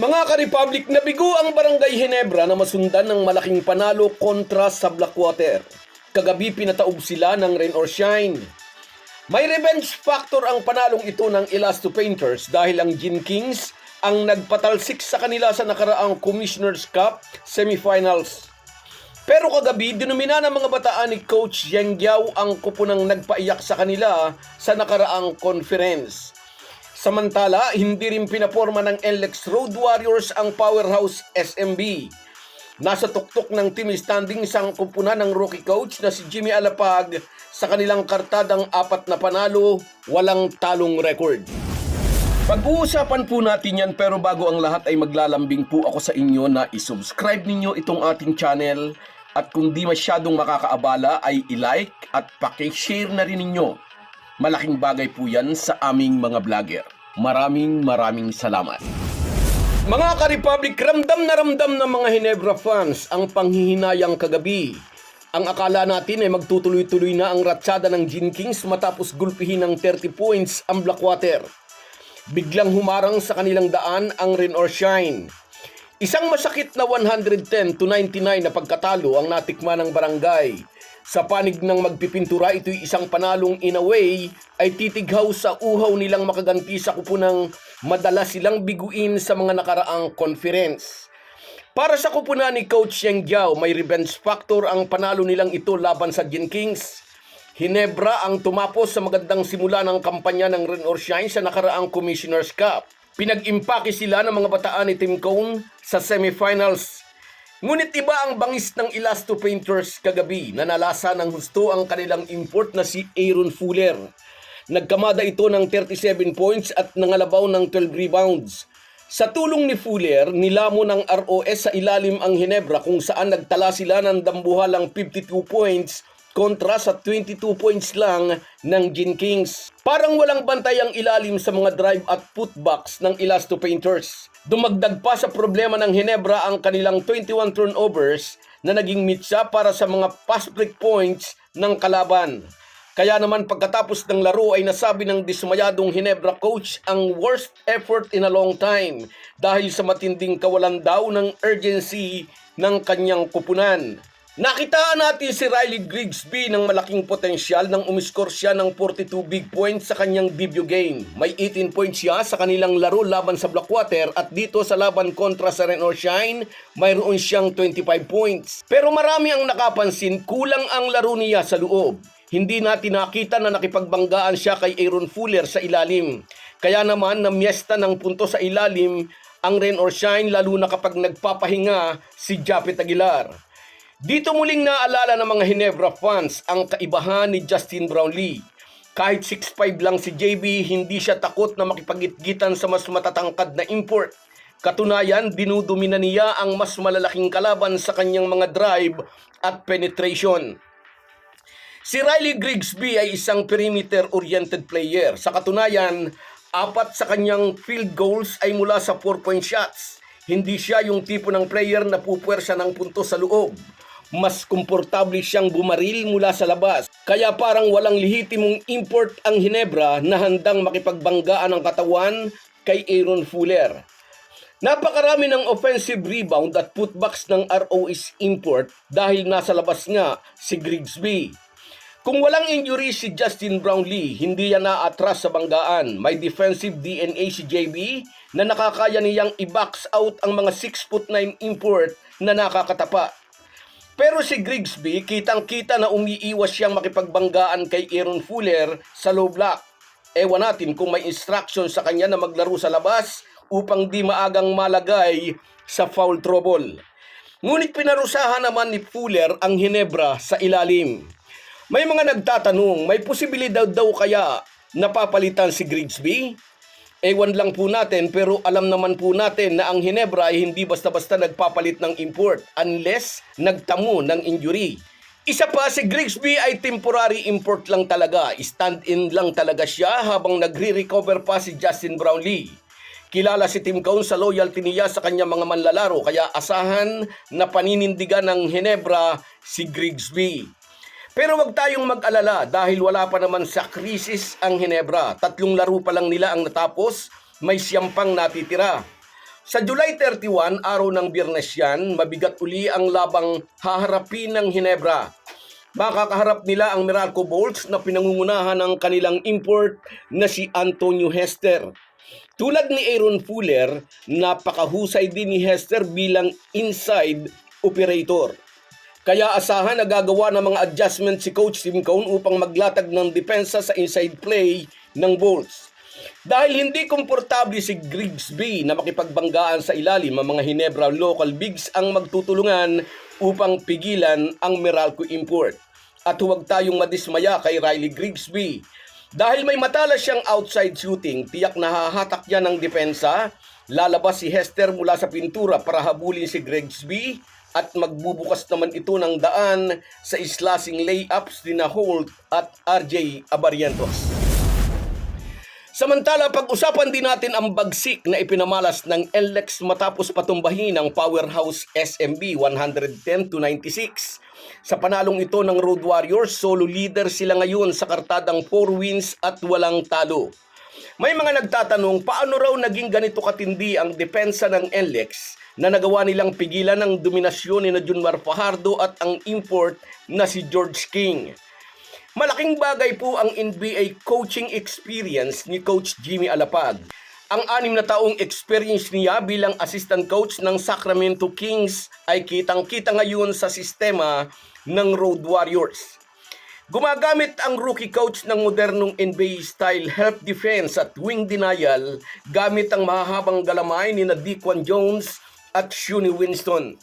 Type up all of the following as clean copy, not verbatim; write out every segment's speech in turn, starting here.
Mga ka-Republic, nabigo ang Barangay Ginebra na masundan ng malaking panalo kontra sa Blackwater. Kagabi pinataob sila ng rain or shine. May revenge factor ang panalong ito ng Elasto Painters dahil ang Gin Kings ang nagpatalsik sa kanila sa nakaraang Commissioner's Cup semifinals. Pero kagabi, dinumina ng mga bataan ni Coach Yang Giao ang kupunang nagpaiyak sa kanila sa nakaraang conference. Samantala, hindi rin pinaporma ng NLEX Road Warriors ang powerhouse SMB. Nasa tuktok ng team standings ang kupunan ng rookie coach na si Jimmy Alapag sa kanilang kartadang 4 na panalo, walang talong record. Pag-uusapan po natin yan, pero bago ang lahat ay maglalambing po ako sa inyo na isubscribe ninyo itong ating channel at kung di masyadong makakaabala ay i-like at paki-share na rin ninyo. Malaking bagay po yan sa aming mga vlogger. Maraming salamat. Mga ka-Republic, ramdam ng mga Ginebra fans ang panghihinayang kagabi. Ang akala natin ay magtutuloy-tuloy na ang ratsada ng Gin Kings matapos gulpihin ng 30 points ang Blackwater. Biglang humarang sa kanilang daan ang rain or shine. Isang masakit na 110-99 na pagkatalo ang natikman ng barangay. Sa panig ng magpipintura, ito'y isang panalong in a way ay titighaw sa uhaw nilang makaganti sa kupunang madalas silang biguin sa mga nakaraang conference. Para sa kupunan ni Coach Yang Giao, may revenge factor ang panalo nilang ito laban sa Gin Kings. Ginebra ang tumapos sa magandang simula ng kampanya ng Rain or Shine sa nakaraang Commissioner's Cup. Pinag-impake sila ng mga bataan ni Team Cone sa semifinals. Ngunit iba ang bangis ng Elasto Painters kagabi na nalasa ng husto ang kanilang import na si Aaron Fuller. Nagkamada ito ng 37 points at nangalabaw ng 12 rebounds. Sa tulong ni Fuller, nilamo ng ROS sa ilalim ang Ginebra kung saan nagtala sila ng dambuhalang 52 points kontra sa 22 points lang ng Gin Kings. Parang walang bantay ang ilalim sa mga drive at putbacks ng Elasto Painters. Dumagdag pa sa problema ng Ginebra ang kanilang 21 turnovers na naging mitsa para sa mga fast break points ng kalaban. Kaya naman pagkatapos ng laro ay nasabi ng dismayadong Ginebra coach ang worst effort in a long time dahil sa matinding kawalan daw ng urgency ng kanyang kupunan. Nakitaan natin si Riley Grigsby ng malaking potensyal nang umiskor siya ng 42 big points sa kanyang debut game. May 18 points siya sa kanilang laro laban sa Blackwater at dito sa laban kontra sa Rain or Shine, mayroon siyang 25 points. Pero marami ang nakapansin, kulang ang laro niya sa loob. Hindi natin nakita na nakipagbanggaan siya kay Aaron Fuller sa ilalim. Kaya naman namyesta ng punto sa ilalim ang Rain or Shine lalo na kapag nagpapahinga si Japet Aguilar. Dito muling naalala ng mga Ginebra fans ang kaibahan ni Justin Brownlee. Kahit 6'5 lang si JB, hindi siya takot na makipagitgitan sa mas matatangkad na import. Katunayan, dinudumina niya ang mas malalaking kalaban sa kanyang mga drive at penetration. Si Riley Grigsby ay isang perimeter-oriented player. Sa katunayan, 4 sa kanyang field goals ay mula sa 4-point shots. Hindi siya yung tipo ng player na pupuwersa ng punto sa loob. Mas komportable siyang bumaril mula sa labas. Kaya parang walang lehitimong import ang Ginebra na handang makipagbanggaan ang katawan kay Aaron Fuller. Napakarami ng offensive rebound at putbacks ng ROS import dahil nasa labas nga si Grigsby. Kung walang injury si Justin Brownlee, hindi yan naatras sa banggaan. May defensive DNA si JB na nakakaya niyang i-box out ang mga 6'9" import na nakakatapa. Pero si Grigsby, kitang-kita na umiiwas siyang makipagbanggaan kay Aaron Fuller sa low block. Ewan natin kung may instruction sa kanya na maglaro sa labas upang di maagang malagay sa foul trouble. Ngunit pinarusahan naman ni Fuller ang Ginebra sa ilalim. May mga nagtatanong, may posibilidad daw kaya napapalitan si Grigsby? Ewan lang po natin, pero alam naman po natin na ang Ginebra ay hindi basta-basta nagpapalit ng import unless nagtamo ng injury. Isa pa, si Grigsby ay temporary import lang talaga. Stand-in lang talaga siya habang nagre-recover pa si Justin Brownlee. Kilala si Team Cone sa loyalty niya sa kanyang mga manlalaro, kaya asahan na paninindigan ng Ginebra si Grigsby. Pero wag tayong mag-alala dahil wala pa naman sa krisis ang Ginebra. 3 laro pa lang nila ang natapos, may 9 pang natitira. Sa July 31, araw ng Biyernes yan, mabigat uli ang labang haharapin ng Ginebra. Makakaharap nila ang Meralco Bolts na pinangungunahan ng kanilang import na si Antonio Hester. Tulad ni Aaron Fuller, napakahusay din ni Hester bilang inside operator. Kaya asahan na gagawa ng mga adjustment si Coach Tim Cone upang maglatag ng depensa sa inside play ng Bolts. Dahil hindi komportable si Grigsby na makipagbanggaan sa ilalim, ang mga Ginebra local bigs ang magtutulungan upang pigilan ang Meralco import. At huwag tayong madismaya kay Riley Grigsby. Dahil may matalas siyang outside shooting, tiyak na hahatak yan ng depensa, lalabas si Hester mula sa pintura para habulin si Grigsby at magbubukas naman ito ng daan sa slashing layups ni Holt at RJ Abarientos. Samantala, pag-usapan din natin ang bagsik na ipinamalas ng NLEX matapos patumbahin ang powerhouse SMB 110-96. Sa panalong ito ng Road Warriors, solo leader sila ngayon sa kartadang 4 wins at walang talo. May mga nagtatanong paano raw naging ganito katindi ang depensa ng NLEX na nagawa nilang pigilan ng dominasyon ni Junmar Fajardo at ang import na si George King. Malaking bagay po ang NBA coaching experience ni Coach Jimmy Alapag. Ang 6 na taong experience niya bilang assistant coach ng Sacramento Kings ay kitang-kita ngayon sa sistema ng Road Warriors. Gumagamit ang rookie coach ng modernong NBA-style help defense at wing denial gamit ang mahahabang galamay ni Dequan Jones at Shuni Winston.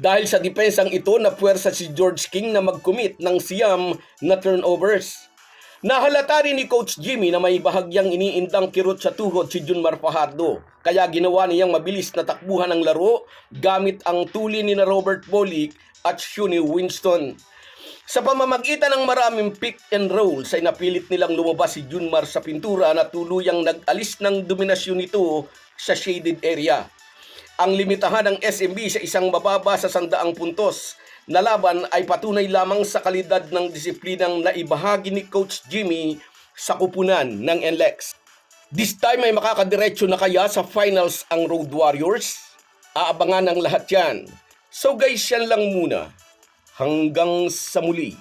Dahil sa dipensang ito, napuwersa si George King na mag-commit ng siyam na turnovers. Nahalata rin ni Coach Jimmy na may bahagyang iniindang kirot sa tuhod si Junmar Fajardo. Kaya ginawa niyang mabilis na takbuhan ng laro gamit ang tuli ni Robert Bolick at Shuni Winston. Sa pamamagitan ng maraming pick and roll, ay napilit nilang lumabas si Junmar sa pintura na tuluyang nag-alis ng dominasyon nito sa shaded area. Ang limitahan ng SMB sa isang mababa sa 100 puntos na laban ay patunay lamang sa kalidad ng disiplinang naibahagi ni Coach Jimmy sa kupunan ng NLEX. This time ay makakadiretso na kaya sa finals ang Road Warriors? Aabangan ang lahat yan. So guys, yan lang muna. Hanggang sa muli.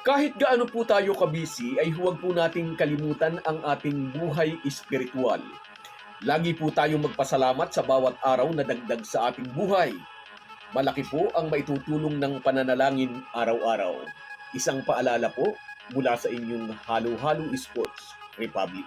Kahit gaano po tayo kabisi ay huwag po nating kalimutan ang ating buhay espiritual. Lagi po tayong magpasalamat sa bawat araw na dagdag sa ating buhay. Malaki po ang maitutulong ng pananalangin araw-araw. Isang paalala po mula sa inyong Halo Halo Sports Republic.